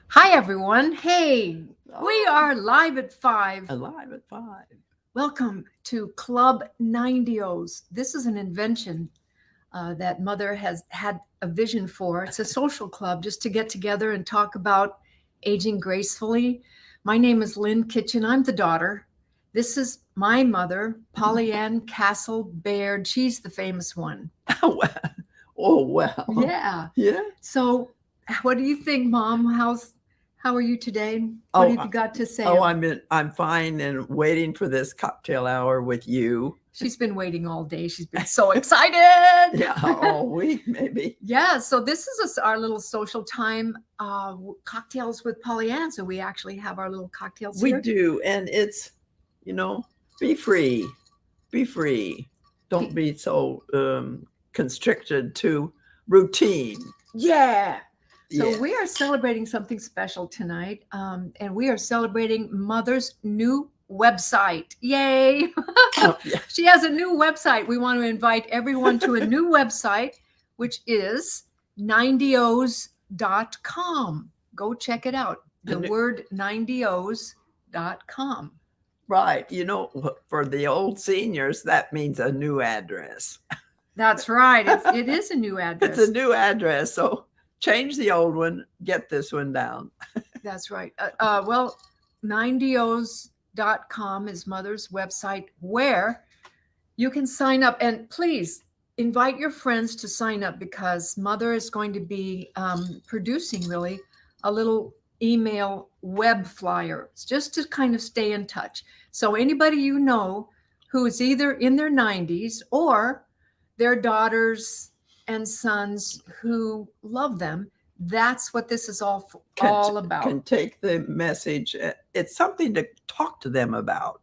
Hi, everyone. Hey, we Oh, are live at 5. alive at 5. Welcome to Club NINETYOs. This is an invention that Mother has had a vision for. It's a social club just to get together and talk about aging gracefully. My name is Lynn Kitchen. I'm the daughter. This is my mother, Pollyann Castle Baird. She's the famous one. Oh, well. Yeah. Yeah. So, what do you think, Mom? How are you today? What Oh, have you got to say? I'm fine and waiting for this cocktail hour with you. She's been waiting all day. She's been so excited. Yeah, all week maybe. Yeah, so this is our little social time, cocktails with Pollyann. So we actually have our little cocktails We here. do, and it's, you know, be free. Be free. Don't be so constricted to routine. Yeah. So Yeah. we are celebrating something special tonight, and we are celebrating Mother's new website. Yay! Oh, yeah. She has a new website. We want to invite everyone to a new website, which is 90os.com. Go check it out. The word 90os.com. Right. For the old seniors, that means a new address. That's right. It is a new address. It's a new address. So change the old one, get this one down. That's right. Well, 90os.com is Mother's website where you can sign up. And please invite your friends to sign up because Mother is going to be producing really a little email web flyer. It's just to kind of stay in touch. So anybody you know who is either in their 90s or their daughters and sons who love them, that's what this is all about. Can take the message. It's something to talk to them about,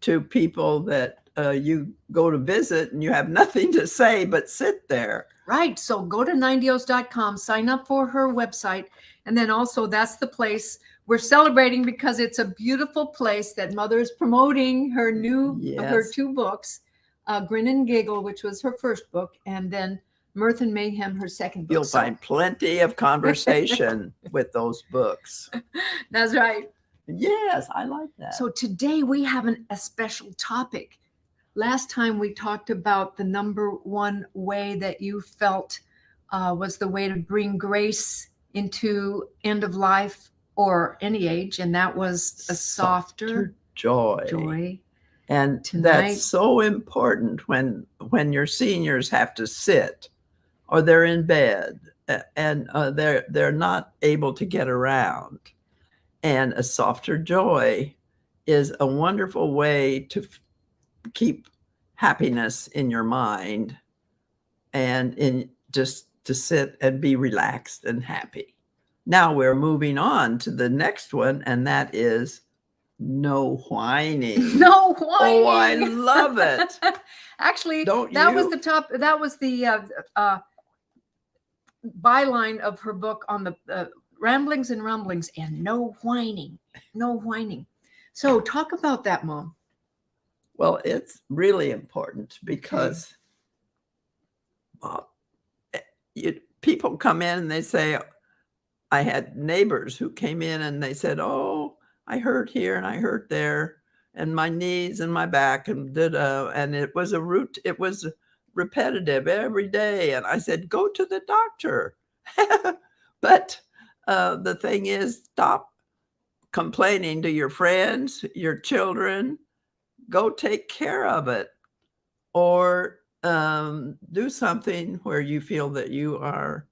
to people that you go to visit and you have nothing to say but sit there. Right. So go to 90os.com, sign up for her website. And then also that's the place we're celebrating because it's a beautiful place that Mother is promoting her her two books, Grin and Giggle, which was her first book, and then Mirth and Mayhem, her second book. You'll find plenty of conversation with those books. That's right. Yes, I like that. So today we have a special topic. Last time we talked about the number one way that you felt was the way to bring grace into end of life or any age, and that was a softer joy. And tonight, that's so important when your seniors have to sit or they're in bed and they're not able to get around. And a softer joy is a wonderful way to keep happiness in your mind and in just to sit and be relaxed and happy. Now we're moving on to the next one, and that is no whining. No whining. Oh, I love it. Actually, Don't that you? was the top. That was the byline of her book on the ramblings and rumblings and no whining. No whining. So talk about that, Mom. Well, it's really important because people come in and they say, I had neighbors who came in and they said, oh, I hurt here and I hurt there and my knees and my back and it was it was repetitive every day. And I said, go to the doctor. But the thing is, stop complaining to your friends, your children. Go take care of it, or do something where you feel that you are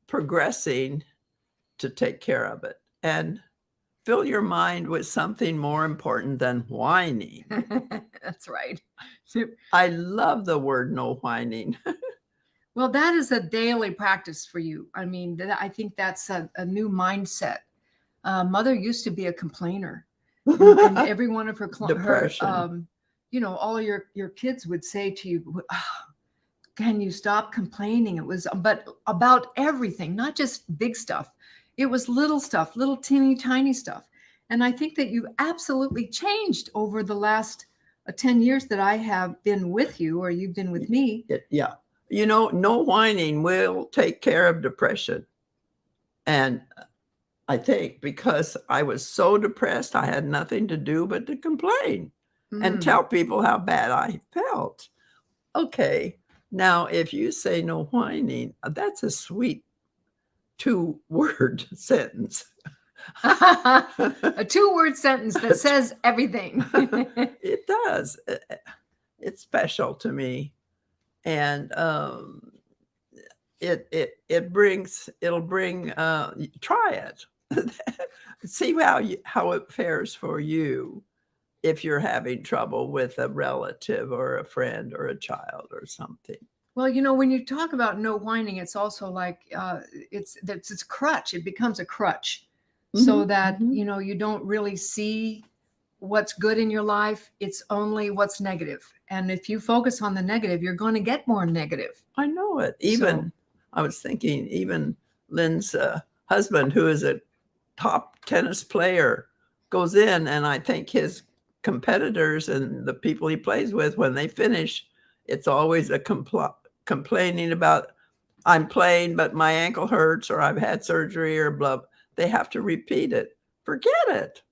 progressing to take care of it, and fill your mind with something more important than whining. That's right. I love the word no whining. Well, that is a daily practice for you. I mean, I think that's a new mindset. Mother used to be a complainer. And every one of her, all your kids would say to you, oh, can you stop complaining? It was, but about everything, not just big stuff. It was little stuff, little teeny tiny stuff. And I think that you've absolutely changed over the last 10 years that I have been with you, or you've been with me. Yeah. No whining will take care of depression. And I think because I was so depressed, I had nothing to do but to complain and tell people how bad I felt. Okay, now if you say no whining, that's a sweet 2-word sentence. A 2-word sentence that says everything. It does. It's special to me. And it'll bring try it. See how it fares for you if you're having trouble with a relative or a friend or a child or something. Well, when you talk about no whining, it's also like it's a crutch. It becomes a crutch, so that you don't really see what's good in your life. It's only what's negative. And if you focus on the negative, you're going to get more negative. I know it. I was thinking, even Lynn's husband, who is a top tennis player, goes in, and I think his competitors and the people he plays with, when they finish, it's always a complaining about, I'm playing, but my ankle hurts, or I've had surgery, or blah. They have to repeat it. Forget it.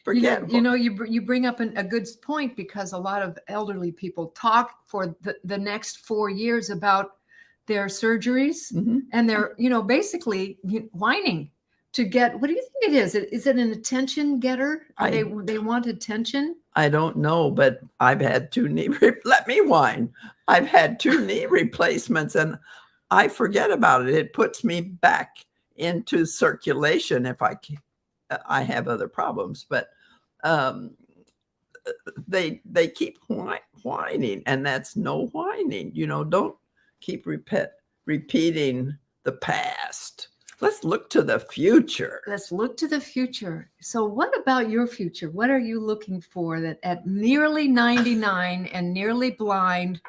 Forget it. You bring up a good point, because a lot of elderly people talk for the next 4 years about their surgeries, and they're, basically whining to get, what do you think it is? Is it an attention getter? They want attention? I don't know, but I've had 2 knee, let me whine. I've had 2 knee replacements, and I forget about it. It puts me back into circulation if I have other problems, but they keep whining, and that's no whining. Don't keep repeating the past. Let's look to the future. Let's look to the future. So what about your future? What are you looking for that at nearly 99 and nearly blind?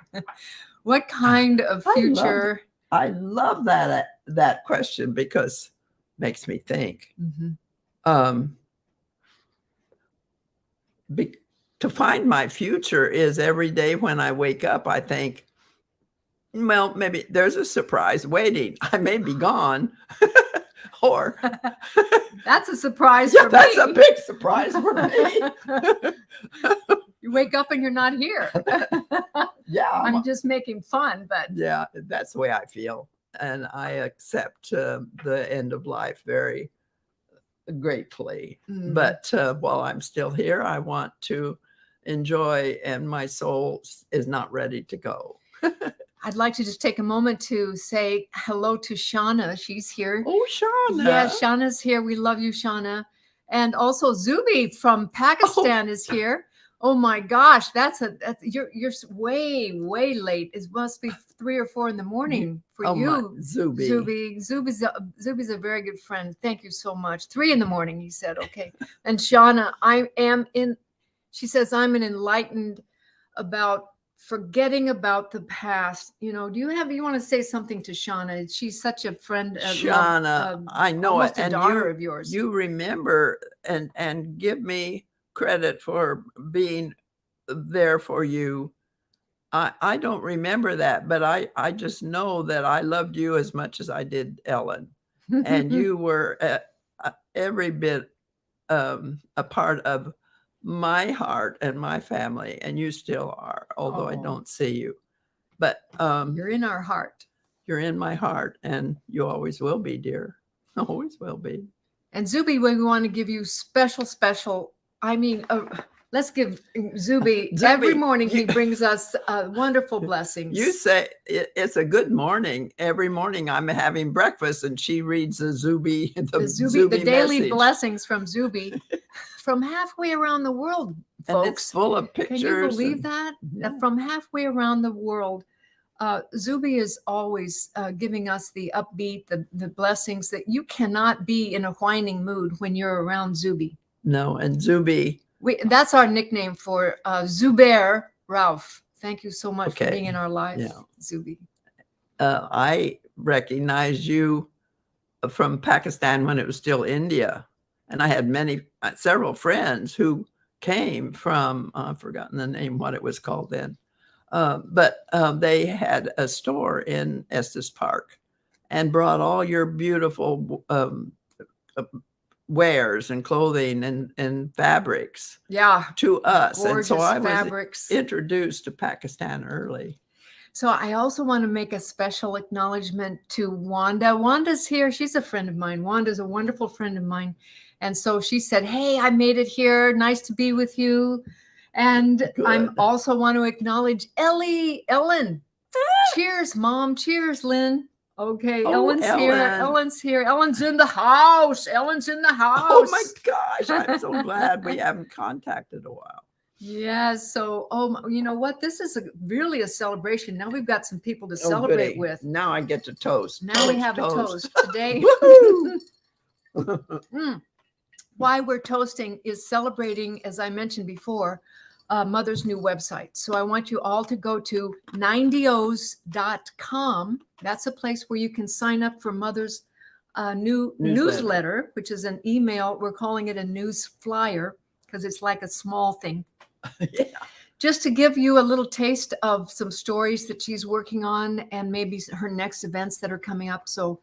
What kind of future? I love that question, because it makes me think. To find my future is every day when I wake up, I think, well, maybe there's a surprise waiting. I may be gone. Or that's a surprise for me. That's a big surprise for me. You wake up and you're not here. Yeah. I'm just making fun, but yeah, that's the way I feel. And I accept the end of life very gratefully. But while I'm still here, I want to enjoy, and my soul is not ready to go. I'd like to just take a moment to say hello to Shauna. She's here. Oh, Shauna. Yeah, Shauna's here. We love you, Shauna. And also Zubi from Pakistan is here. Oh my gosh, you're way late. It must be 3 or 4 in the morning for you. Zubi's a very good friend. Thank you so much. 3 in the morning, he said. Okay. And Shauna, she says, I'm enlightened about forgetting about the past. Do you want to say something to Shauna? She's such a friend. Shauna, I know it. And daughter of yours. You remember and give me credit for being there for you. I don't remember that, but I just know that I loved you as much as I did Ellen. And you were every bit a part of my heart and my family, and you still are, although I don't see you. But you're in our heart. You're in my heart, and you always will be, dear. Always will be. And Zubi, we want to give you special. Let's give Zubi every morning. He brings us wonderful blessings. You say it's a good morning. Every morning I'm having breakfast, and she reads the Zubi, the daily blessings from Zubi, from halfway around the world, folks. And it's full of pictures. Can you believe that? Yeah. From halfway around the world, Zubi is always giving us the upbeat, the blessings that you cannot be in a whining mood when you're around Zubi. No, and Zubi. That's our nickname for Zubair Ralph. Thank you so much for being in our life, Zubi. I recognized you from Pakistan when it was still India. And I had several friends who came from, I've forgotten the name, what it was called then. But they had a store in Estes Park. and brought all your beautiful uh, wares and clothing and fabrics Yeah, to us. And gorgeous so I was fabrics. introduced to Pakistan early. So I also want to make a special acknowledgement to Wanda. Wanda's here. She's a friend of mine. Wanda's a wonderful friend of mine. And so she said, hey, I made it here. Nice to be with you. And I Good. also want to acknowledge Ellen. Cheers, Mom. Cheers, Lynn. Okay, Oh, Ellen's here. Ellen. Ellen's here. Ellen's in the house. Ellen's in the house. Oh my gosh, I'm so glad we haven't contacted a while. Yeah, so you know what? This is really a celebration. Now we've got some people to Oh, celebrate goody. with. Now I get to toast. Now we have a toast today. Woohoo! Why we're toasting is celebrating, as I mentioned before, Mother's new website. So I want you all to go to NINETYOs.com. That's a place where you can sign up for Mother's new newsletter, which is an email. We're calling it a news flyer because it's like a small thing. Yeah. Just to give you a little taste of some stories that she's working on and maybe her next events that are coming up. So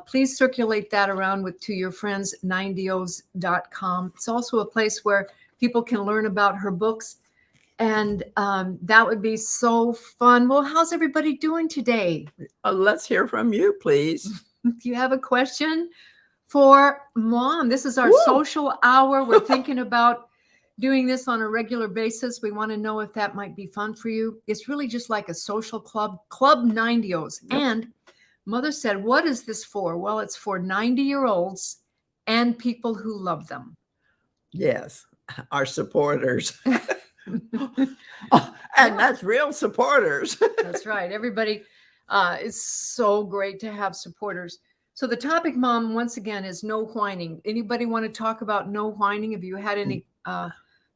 please circulate that around to your friends, NINETYOs.com. It's also a place where people can learn about her books. And that would be so fun. Well, how's everybody doing today? Let's hear from you, please. Do you have a question for Mom? This is our Woo! social hour. We're thinking about doing this on a regular basis. We want to know if that might be fun for you. It's really just like a social club, Club 90os. Yep. And Mother said, what is this for? Well, it's for 90-year-olds and people who love them. Yes, our supporters. And that's real supporters. That's right. Everybody, it's so great to have supporters. So the topic, Mom, once again, is no whining. Anybody want to talk about no whining? Have you had any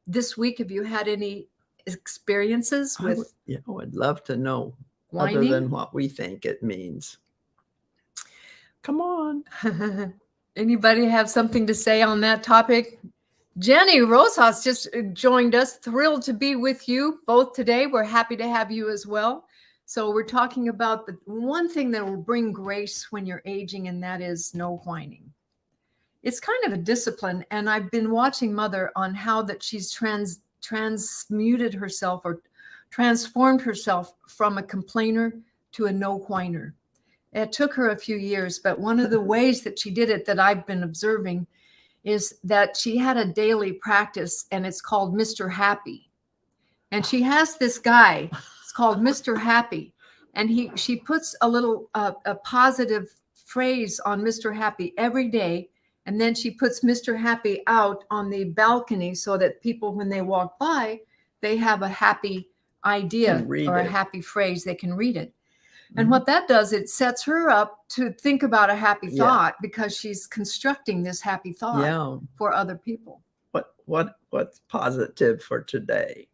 this week? Have you had any experiences with I'd love to know whining? Other than what we think it means. Come on. Anybody have something to say on that topic? Jenny Rosas just joined us. Thrilled to be with you both today. We're happy to have you as well. So we're talking about the one thing that will bring grace when you're aging, and that is no whining. It's kind of a discipline, and I've been watching Mother on how that she's transmuted herself or transformed herself from a complainer to a no whiner. It took her a few years, but one of the ways that she did it that I've been observing is that she had a daily practice, and it's called Mr. Happy. And she has this guy, it's called Mr. Happy. And she puts a little a positive phrase on Mr. Happy every day. And then she puts Mr. Happy out on the balcony so that people, when they walk by, they have a happy idea or a happy phrase. They can read it. And what that does, it sets her up to think about a happy thought because she's constructing this happy thought for other people. What's positive for today?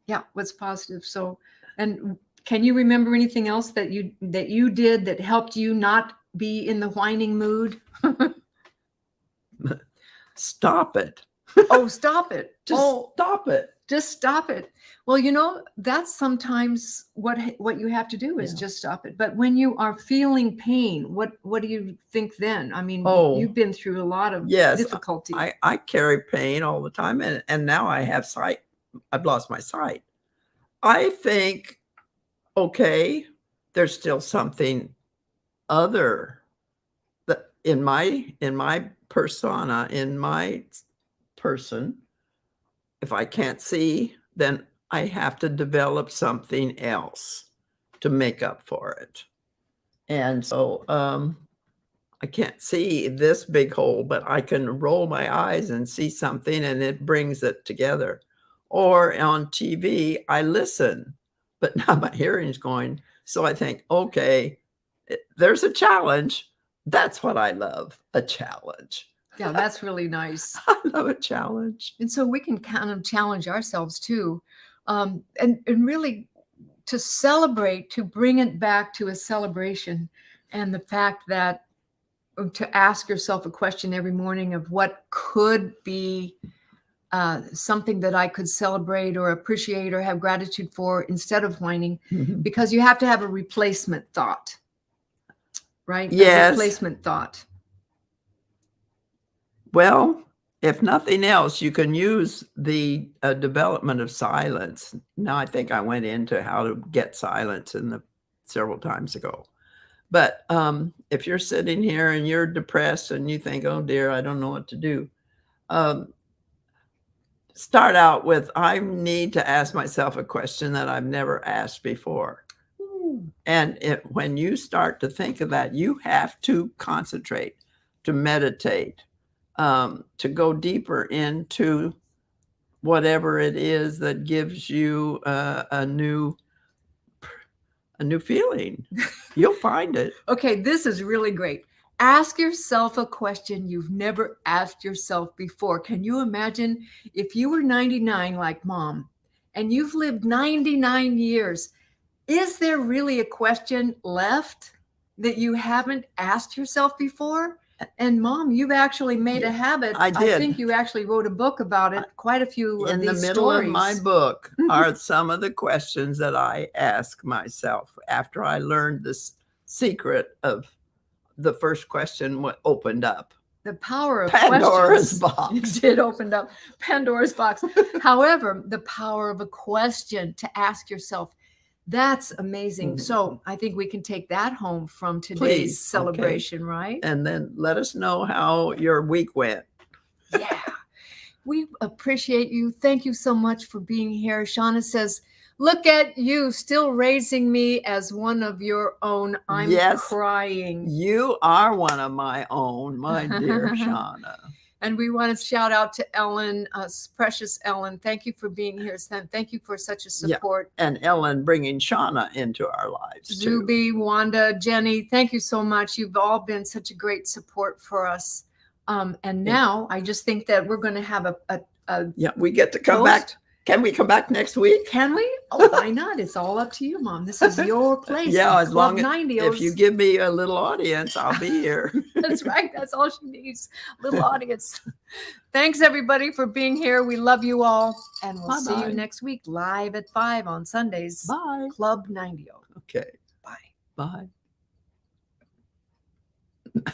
Yeah, what's positive? So, and can you remember anything else that you did that helped you not be in the whining mood? Stop it. Oh, stop it. Stop it. Just stop it. Well, you know, that's sometimes what you have to do is just stop it. But when you are feeling pain, what do you think then? I mean, you've been through a lot of difficulty. I carry pain all the time, and now I have sight. I've lost my sight. I think, okay, there's still something other that in my persona, in my person. If I can't see, then I have to develop something else to make up for it. And so I can't see this big hole, but I can roll my eyes and see something, and it brings it together. Or on TV, I listen, but now my hearing's going. So I think, okay, there's a challenge. That's what I love, a challenge. Yeah, that's really nice. I love a challenge. And so we can kind of challenge ourselves too. And really to celebrate, to bring it back to a celebration, and the fact that to ask yourself a question every morning of what could be something that I could celebrate or appreciate or have gratitude for instead of whining, because you have to have a replacement thought. right? A Yes. replacement thought. Well, if nothing else, you can use the development of silence. Now, I think I went into how to get silence several times ago. But if you're sitting here and you're depressed and you think, oh dear, I don't know what to do, start out with, I need to ask myself a question that I've never asked before. And when you start to think of that, you have to concentrate, to meditate, to go deeper into whatever it is that gives you a new feeling. You'll find it. Okay, this is really great. Ask yourself a question you've never asked yourself before. Can you imagine if you were 99 like Mom and you've lived 99 years? Is there really a question left that you haven't asked yourself before? And Mom, you've actually made a habit. I did. I think you actually wrote a book about it. Quite a few of In these the middle stories. of my book are some of the questions that I ask myself after I learned this secret of the first question opened up. The power of Pandora's questions. box. It did open up Pandora's box. However, the power of a question to ask yourself, that's amazing. So I think we can take that home from today's celebration, right? And then let us know how your week went. Yeah. We appreciate you. Thank you so much for being here. Shauna says, look at you still raising me as one of your own. I'm crying. You are one of my own, my dear Shauna. And we want to shout out to Ellen, precious Ellen. Thank you for being here, Sam. Thank you for such a support. Yeah. And Ellen bringing Shauna into our lives too. Zuby, Wanda, Jenny, thank you so much. You've all been such a great support for us. And now I just think that we're going to have we get to come back. Can we come back next week? Can we? Oh, why not? It's all up to you, Mom. This is your place. Yeah, as long as NINETYOs. if you give me a little audience, I'll be here. That's right. That's all she needs. Little audience. Thanks, everybody, for being here. We love you all. And we'll see you next week live at 5 on Sundays. Bye. Club NINETYOs. Okay. Bye. Bye.